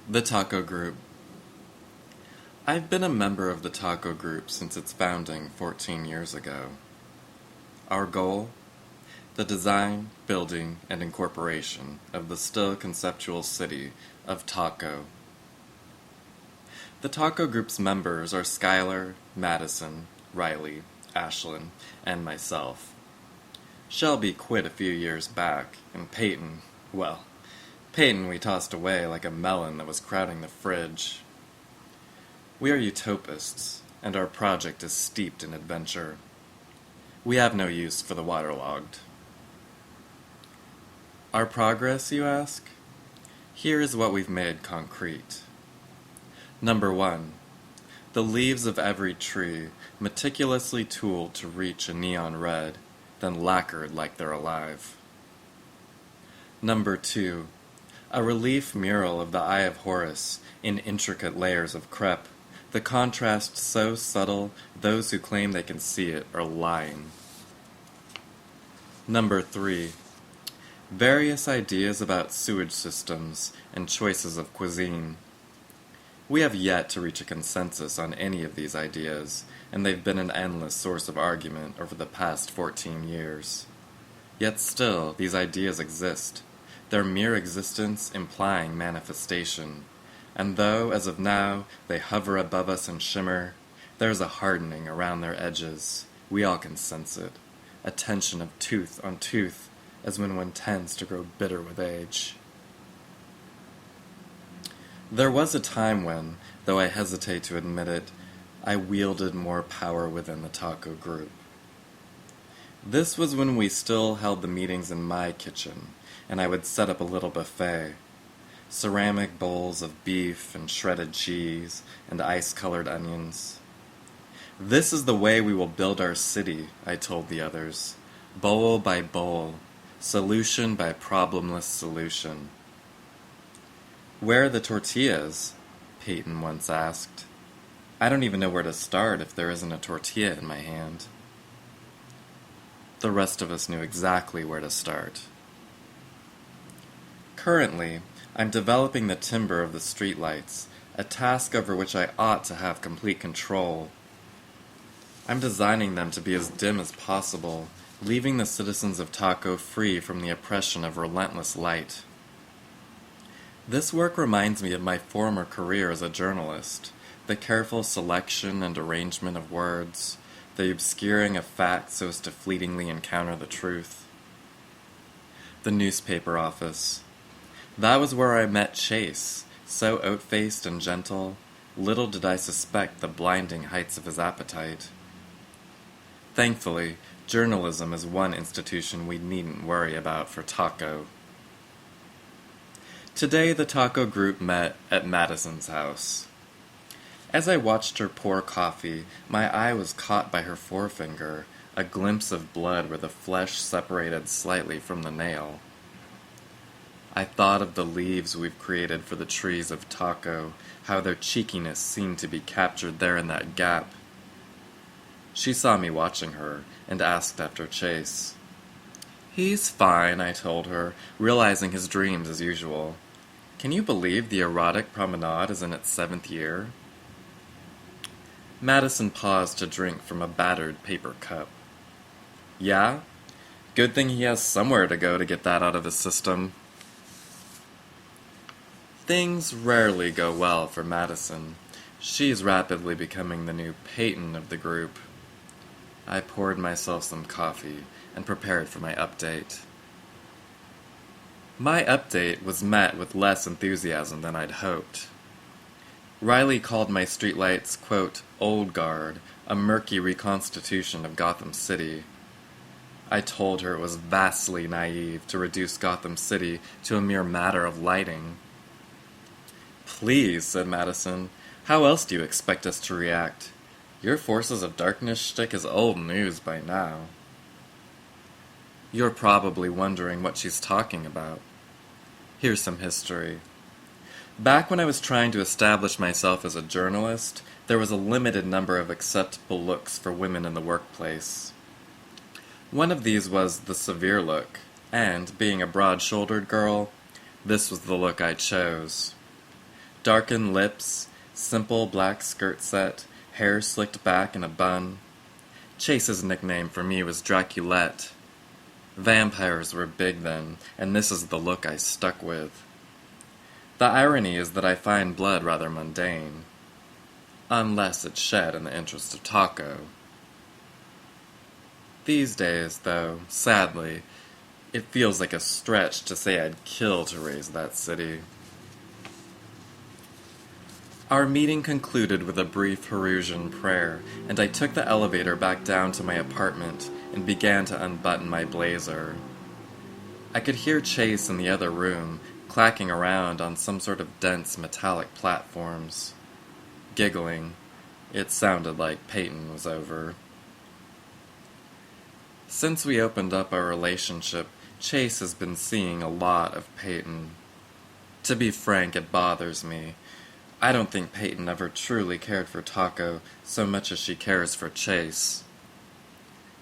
The Taco Group. I've been a member of the Taco Group since its founding 14 years ago. Our goal? The design, building, and incorporation of the still conceptual city of Taco. The Taco Group's members are Skylar, Madison, Riley, Ashlyn, and myself. Shelby quit a few years back, and Peyton, well, Peyton we tossed away like a melon that was crowding the fridge. We are utopists, and our project is steeped in adventure. We have no use for the waterlogged. Our progress, you ask? Here is what we've made concrete. Number 1. The leaves of every tree meticulously tooled to reach a neon red, then lacquered like they're alive. Number 2. A relief mural of the Eye of Horus in intricate layers of crepe, the contrast so subtle those who claim they can see it are lying. Number 3. Various ideas about sewage systems and choices of cuisine. We have yet to reach a consensus on any of these ideas, and they've been an endless source of argument over the past 14 years. Yet still, these ideas exist, their mere existence implying manifestation, and though, as of now, they hover above us and shimmer, there is a hardening around their edges. We all can sense it, a tension of tooth on tooth, as when one tends to grow bitter with age. There was a time when, though I hesitate to admit it, I wielded more power within the Taco Group. This was when we still held the meetings in my kitchen, and I would set up a little buffet. Ceramic bowls of beef and shredded cheese and ice-colored onions. This is the way we will build our city, I told the others, bowl by bowl, solution by problemless solution. Where are the tortillas? Peyton once asked. I don't even know where to start if there isn't a tortilla in my hand. The rest of us knew exactly where to start. Currently, I'm developing the timber of the streetlights, a task over which I ought to have complete control. I'm designing them to be as dim as possible, leaving the citizens of Taco free from the oppression of relentless light. This work reminds me of my former career as a journalist, the careful selection and arrangement of words, the obscuring of facts so as to fleetingly encounter the truth. The newspaper office. That was where I met Chase, so oat-faced and gentle, little did I suspect the blinding heights of his appetite. Thankfully, journalism is one institution we needn't worry about for Taco. Today the Taco Group met at Madison's house. As I watched her pour coffee, my eye was caught by her forefinger, a glimpse of blood where the flesh separated slightly from the nail. I thought of the leaves we've created for the trees of Taco, how their cheekiness seemed to be captured there in that gap. She saw me watching her, and asked after Chase. He's fine, I told her, realizing his dreams as usual. Can you believe the erotic promenade is in its 7th year? Madison paused to drink from a battered paper cup. Yeah? Good thing he has somewhere to go to get that out of his system. Things rarely go well for Madison. She's rapidly becoming the new Peyton of the group. I poured myself some coffee and prepared for my update. My update was met with less enthusiasm than I'd hoped. Riley called my streetlights, quote, old guard, a murky reconstitution of Gotham City. I told her it was vastly naive to reduce Gotham City to a mere matter of lighting. Please, said Madison, how else do you expect us to react? Your Forces of Darkness shtick is old news by now. You're probably wondering what she's talking about. Here's some history. Back when I was trying to establish myself as a journalist, there was a limited number of acceptable looks for women in the workplace. One of these was the severe look, and, being a broad-shouldered girl, this was the look I chose. Darkened lips, simple black skirt set, hair slicked back in a bun. Chase's nickname for me was Draculette. Vampires were big then, and this is the look I stuck with. The irony is that I find blood rather mundane, unless it's shed in the interest of Taco. These days, though, sadly, it feels like a stretch to say I'd kill to raise that city. Our meeting concluded with a brief Harusian prayer, and I took the elevator back down to my apartment and began to unbutton my blazer. I could hear Chase in the other room, clacking around on some sort of dense metallic platforms. Giggling. It sounded like Peyton was over. Since we opened up our relationship, Chase has been seeing a lot of Peyton. To be frank, it bothers me. I don't think Peyton ever truly cared for Taco so much as she cares for Chase.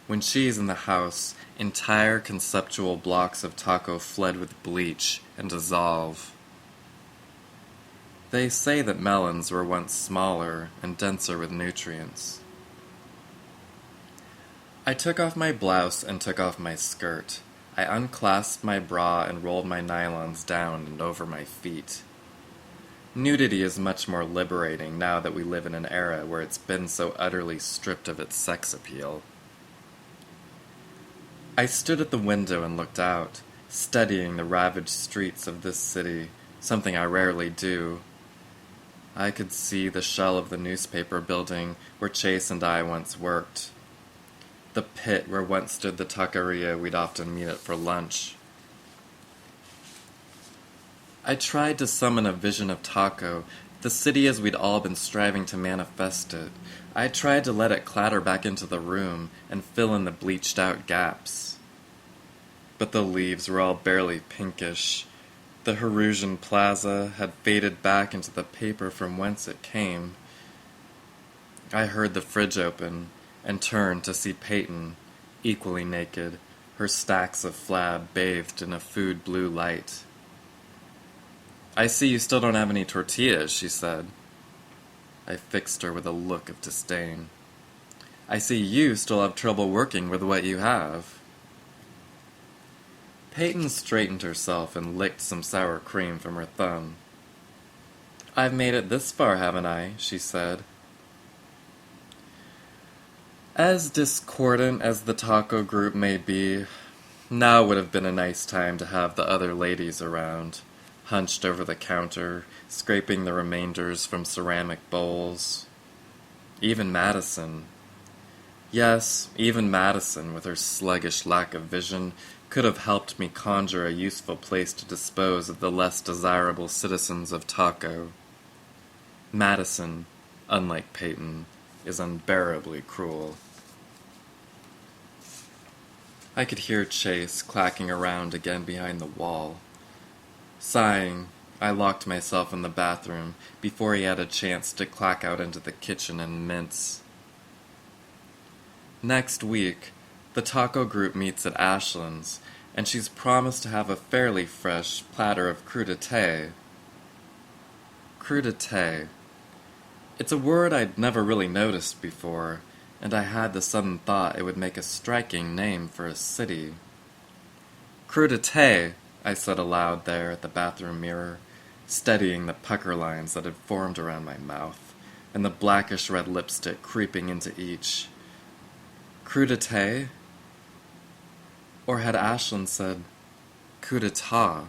When she's in the house, entire conceptual blocks of Taco fled with bleach and dissolve. They say that melons were once smaller and denser with nutrients. I took off my blouse and took off my skirt. I unclasped my bra and rolled my nylons down and over my feet. Nudity is much more liberating now that we live in an era where it's been so utterly stripped of its sex appeal. I stood at the window and looked out, studying the ravaged streets of this city, something I rarely do. I could see the shell of the newspaper building where Chase and I once worked. The pit where once stood the taqueria we'd often meet at for lunch. I tried to summon a vision of Taco, the city as we'd all been striving to manifest it. I tried to let it clatter back into the room and fill in the bleached out gaps. But the leaves were all barely pinkish. The Harusian Plaza had faded back into the paper from whence it came. I heard the fridge open and turned to see Peyton, equally naked, her stacks of flab bathed in a food blue light. "I see you still don't have any tortillas," she said. I fixed her with a look of disdain. "I see you still have trouble working with what you have." Peyton straightened herself and licked some sour cream from her thumb. "I've made it this far, haven't I?" she said. As discordant as the taco group may be, now would have been a nice time to have the other ladies around, hunched over the counter, scraping the remainders from ceramic bowls. Even Madison. Yes, even Madison, with her sluggish lack of vision, could have helped me conjure a useful place to dispose of the less desirable citizens of Taco. Madison, unlike Peyton, is unbearably cruel. I could hear Chase clacking around again behind the wall. Sighing, I locked myself in the bathroom before he had a chance to clack out into the kitchen and mince. Next week, the taco group meets at Ashland's, and she's promised to have a fairly fresh platter of crudité. Crudité. It's a word I'd never really noticed before, and I had the sudden thought it would make a striking name for a city. "Crudité," I said aloud there at the bathroom mirror, steadying the pucker lines that had formed around my mouth, and the blackish-red lipstick creeping into each. Crudité? Or had Ashland said, coup d'etat?